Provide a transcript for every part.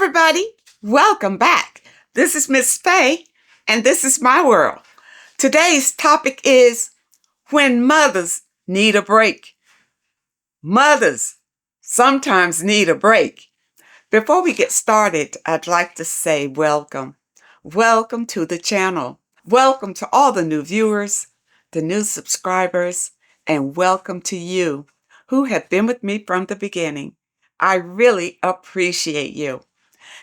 everybody. Welcome back. This is Miss Faye, and this is my world. Today's topic is when mothers need a break. Mothers sometimes need a break. Before we get started, I'd like to say welcome. Welcome to the channel. Welcome to all the new viewers, the new subscribers, and welcome to you who have been with me from the beginning. I really appreciate you.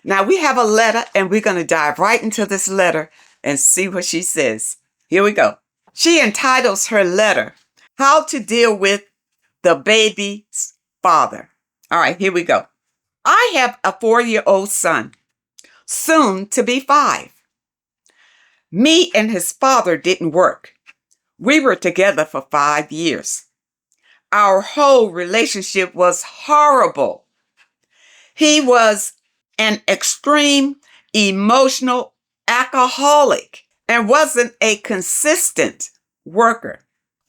Now we have a letter and we're going to dive right into this letter and see what she says. Here we go. She entitles her letter, How to Deal with the Baby's Father. All right, here we go. I have a 4-year-old son, soon to be 5. Me and his father didn't work. We were together for 5 years. Our whole relationship was horrible. He was an extreme emotional alcoholic and wasn't a consistent worker.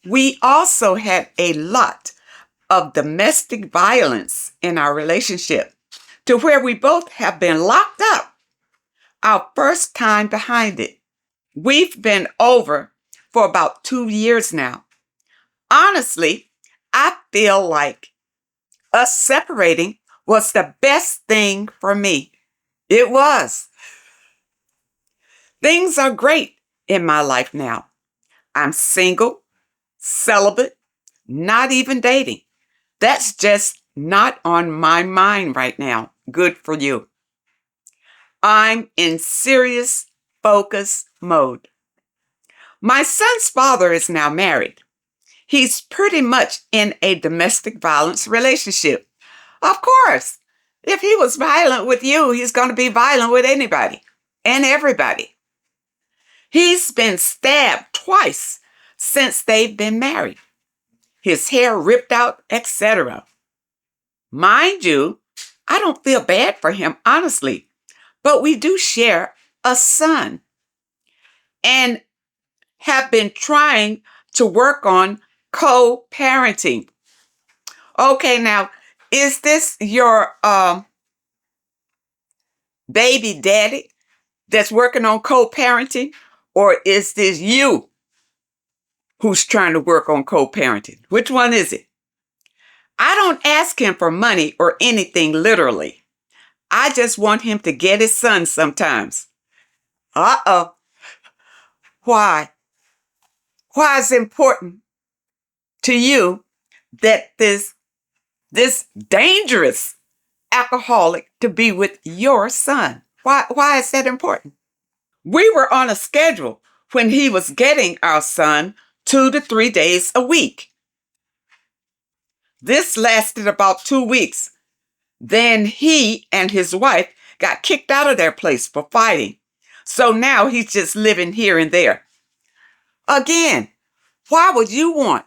We also had a lot of domestic violence in our relationship to where we both have been locked up. Our first time behind it. We've been over for about 2 years now. Honestly, I feel like us separating was the best thing for me. It was. Things are great in my life now. I'm single, celibate, not even dating. That's just not on my mind right now. Good for you. I'm in serious focus mode. My son's father is now married. He's pretty much in a domestic violence relationship. Of course, if he was violent with you, he's going to be violent with anybody and everybody. He's been stabbed twice since they've been married. His hair ripped out, etc. Mind you, I don't feel bad for him, honestly, but we do share a son and have been trying to work on co-parenting. Okay, now, is this your baby daddy that's working on co-parenting, or is this you who's trying to work on co-parenting? Which one is it? I don't ask him for money or anything literally. I just want him to get his son sometimes. Uh-oh. Why? Why is it important to you that this dangerous alcoholic to be with your son? Why is that important? We were on a schedule when he was getting our son 2 to 3 days a week. This lasted about 2 weeks. Then he and his wife got kicked out of their place for fighting. So now he's just living here and there. Again, why would you want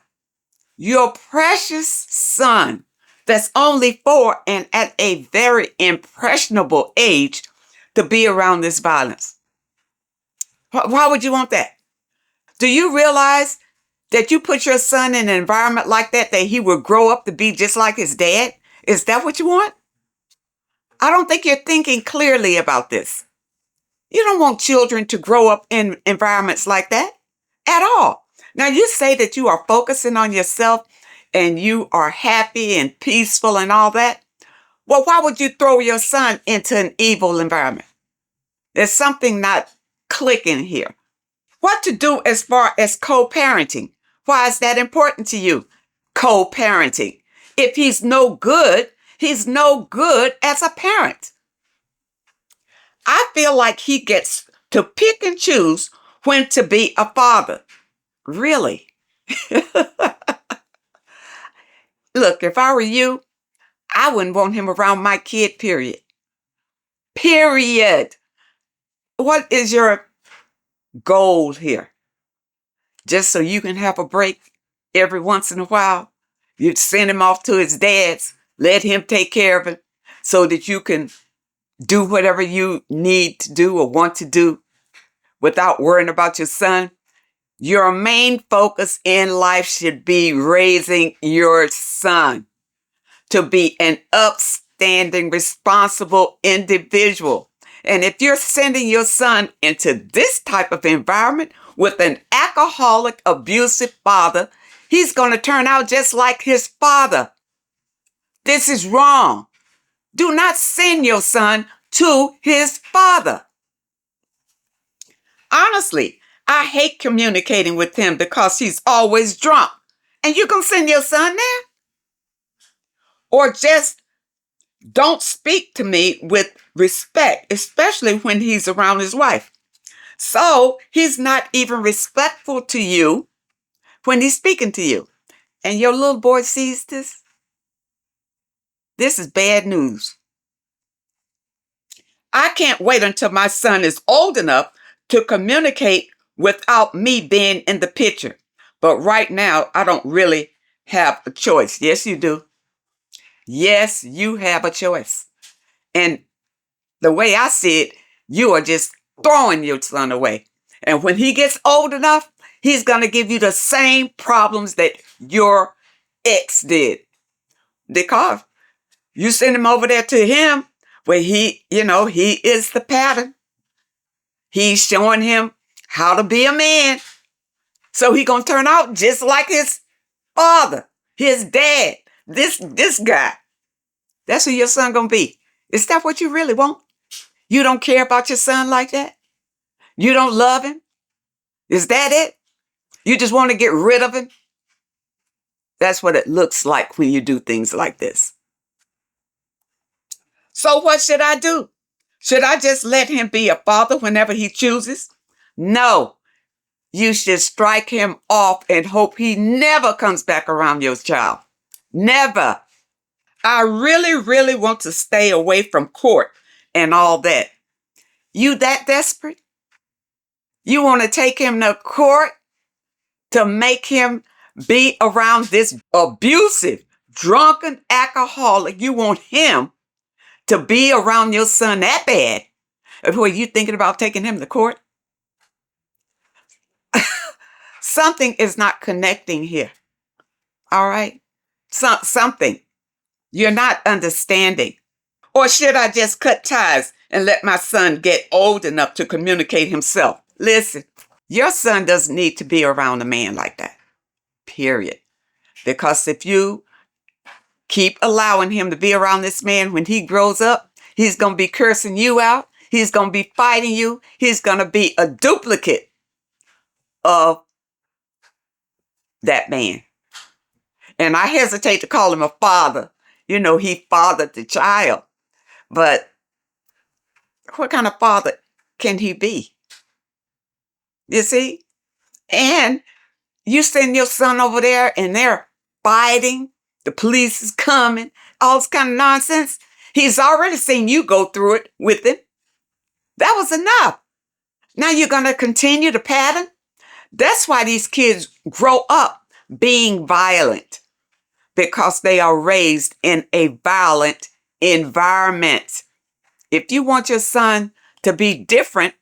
your precious son that's only 4 and at a very impressionable age to be around this violence? Why would you want that? Do you realize that you put your son in an environment like that he will grow up to be just like his dad? Is that what you want? I don't think you're thinking clearly about this. You don't want children to grow up in environments like that at all. Now, you say that you are focusing on yourself and you are happy and peaceful and all that. Well, why would you throw your son into an evil environment? There's something not clicking here. What to do as far as co-parenting? Why is that important to you? Co-parenting. If he's no good as a parent. I feel like he gets to pick and choose when to be a father. Really? Look, if I were you, I wouldn't want him around my kid, period. Period. What is your goal here? Just so you can have a break every once in a while? You'd send him off to his dad's, let him take care of him so that you can do whatever you need to do or want to do without worrying about your son. Your main focus in life should be raising your son to be an upstanding, responsible individual. And if you're sending your son into this type of environment with an alcoholic, abusive father, he's going to turn out just like his father. This is wrong. Do not send your son to his father. Honestly, I hate communicating with him because he's always drunk. And you can send your son there? Or just don't speak to me with respect, especially when he's around his wife. So he's not even respectful to you when he's speaking to you. And your little boy sees this. This is bad news. I can't wait until my son is old enough to communicate without me being in the picture. But right now, I don't really have a choice. Yes, you do. Yes, you have a choice. And the way I see it, you are just throwing your son away. And when he gets old enough, he's going to give you the same problems that your ex did. Because you send him over there to him where he is the pattern. He's showing him how to be a man. So he's going to turn out just like his father, his dad, this guy. That's who your son going to be. Is that what you really want? You don't care about your son like that? You don't love him? Is that it? You just want to get rid of him? That's what it looks like when you do things like this. So what should I do? Should I just let him be a father whenever he chooses? No. You should strike him off and hope he never comes back around your child. Never. I really, really want to stay away from court and all that. You that desperate? You want to take him to court to make him be around this abusive, drunken alcoholic? You want him to be around your son that bad? Were you thinking about taking him to court? Something is not connecting here. All right? Something. You're not understanding. Or should I just cut ties and let my son get old enough to communicate himself? Listen, your son doesn't need to be around a man like that. Period. Because if you keep allowing him to be around this man when he grows up, he's going to be cursing you out. He's going to be fighting you. He's going to be a duplicate of that man. And I hesitate to call him a father. You know, he fathered the child. But what kind of father can he be? You see? And you send your son over there and they're fighting. The police is coming. All this kind of nonsense. He's already seen you go through it with him. That was enough. Now you're going to continue the pattern? That's why these kids grow up being violent. Because they are raised in a violent environment. If you want your son to be different,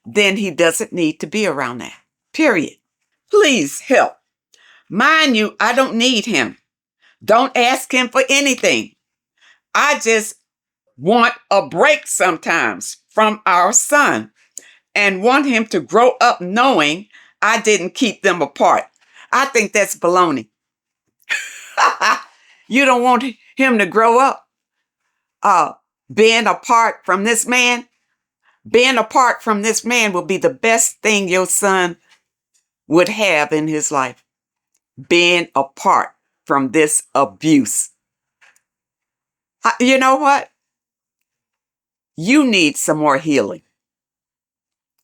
then he doesn't need to be around that. Period. Please help. Mind you, I don't need him. Don't ask him for anything. I just want a break sometimes from our son and want him to grow up knowing I didn't keep them apart. I think that's baloney. You don't want him to grow up being apart from this man? Being apart from this man will be the best thing your son would have in his life. Being apart from this abuse. You know what? You need some more healing.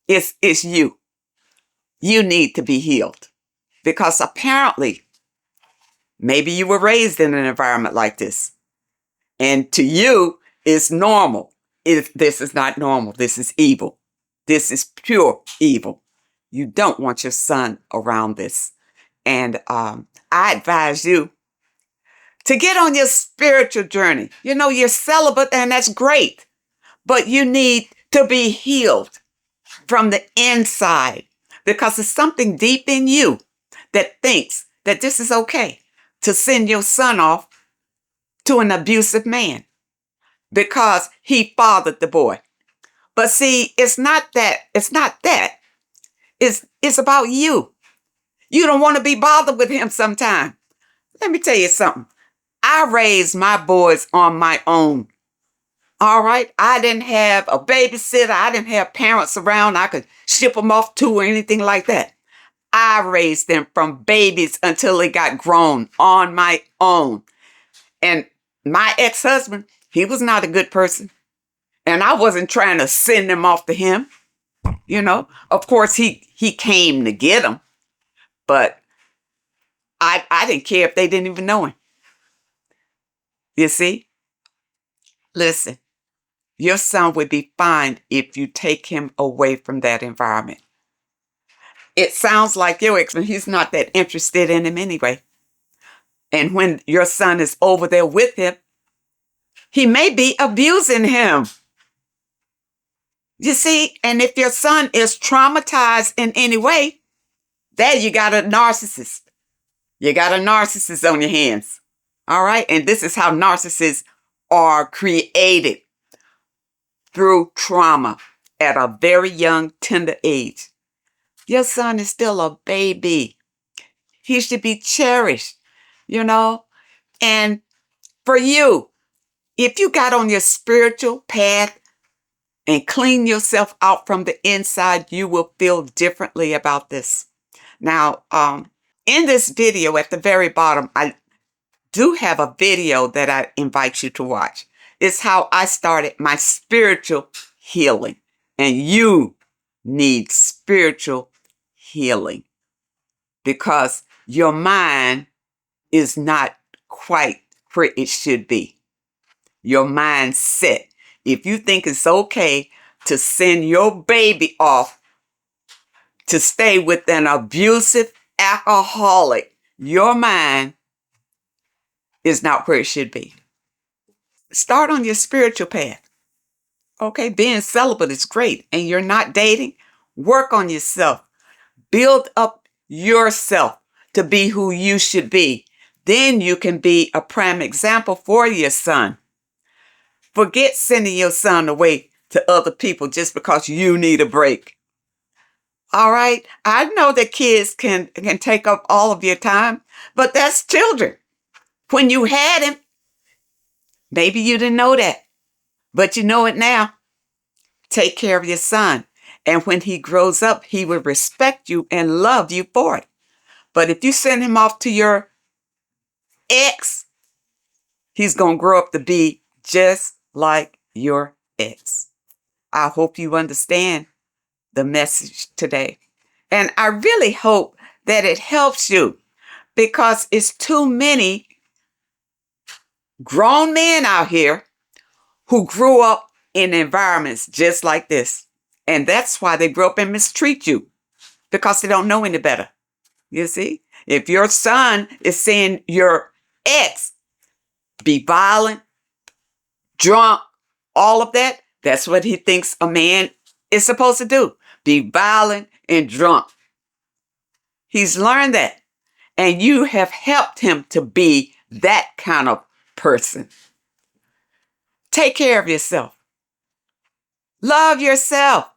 It's you. You need to be healed. Because apparently, maybe you were raised in an environment like this. And to you, it's normal. This is not normal. This is evil. This is pure evil. You don't want your son around this. And I advise you to get on your spiritual journey. You know, you're celibate and that's great. But you need to be healed from the inside. Because there's something deep in you that thinks that this is okay to send your son off to an abusive man. because he fathered the boy. But see, it's not that. It's not that. It's about you. You don't want to be bothered with him sometime. Let me tell you something. I raised my boys on my own. All right? I didn't have a babysitter. I didn't have parents around I could ship them off to or anything like that. I raised them from babies until they got grown on my own. And my ex-husband, he was not a good person. And I wasn't trying to send them off to him. You know, of course, he came to get them. But I didn't care if they didn't even know him. You see? Listen, your son would be fine if you take him away from that environment. It sounds like your ex, he's not that interested in him anyway. And when your son is over there with him, he may be abusing him. You see, and if your son is traumatized in any way, there you got a narcissist. You got a narcissist on your hands. All right? And this is how narcissists are created, through trauma at a very young, tender age. Your son is still a baby. He should be cherished, you know? And for you, if you got on your spiritual path and clean yourself out from the inside, you will feel differently about this. Now, in this video at the very bottom, I do have a video that I invite you to watch. It's how I started my spiritual healing. And you need spiritual healing because your mind is not quite where it should be. Your mindset. If you think it's okay to send your baby off to stay with an abusive alcoholic, your mind is not where it should be. Start on your spiritual path. Okay, being celibate is great, and you're not dating. Work on yourself. Build up yourself to be who you should be. Then you can be a prime example for your son. Forget sending your son away to other people just because you need a break. All right? I know that kids can take up all of your time, but that's children. When you had him, maybe you didn't know that, but you know it now. Take care of your son. And when he grows up, he will respect you and love you for it. But if you send him off to your ex, he's going to grow up to be just like your ex. I hope you understand the message today. And I really hope that it helps you, because it's too many grown men out here who grew up in environments just like this. And that's why they grow up and mistreat you, because they don't know any better. You see, if your son is seeing your ex be violent, drunk, all of that, that's what he thinks a man is supposed to do. Be violent and drunk. He's learned that. And you have helped him to be that kind of person. Take care of yourself. Love yourself.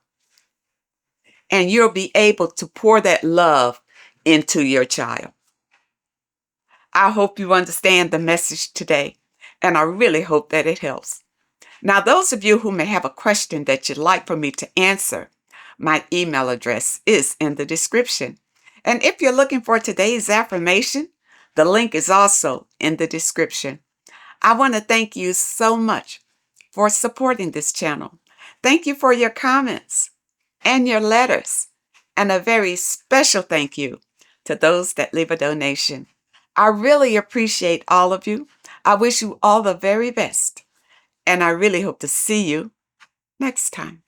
And you'll be able to pour that love into your child. I hope you understand the message today, and I really hope that it helps. Now, those of you who may have a question that you'd like for me to answer, my email address is in the description. And if you're looking for today's affirmation, the link is also in the description. I want to thank you so much for supporting this channel. Thank you for your comments and your letters, and a very special thank you to those that leave a donation. I really appreciate all of you. I wish you all the very best, and I really hope to see you next time.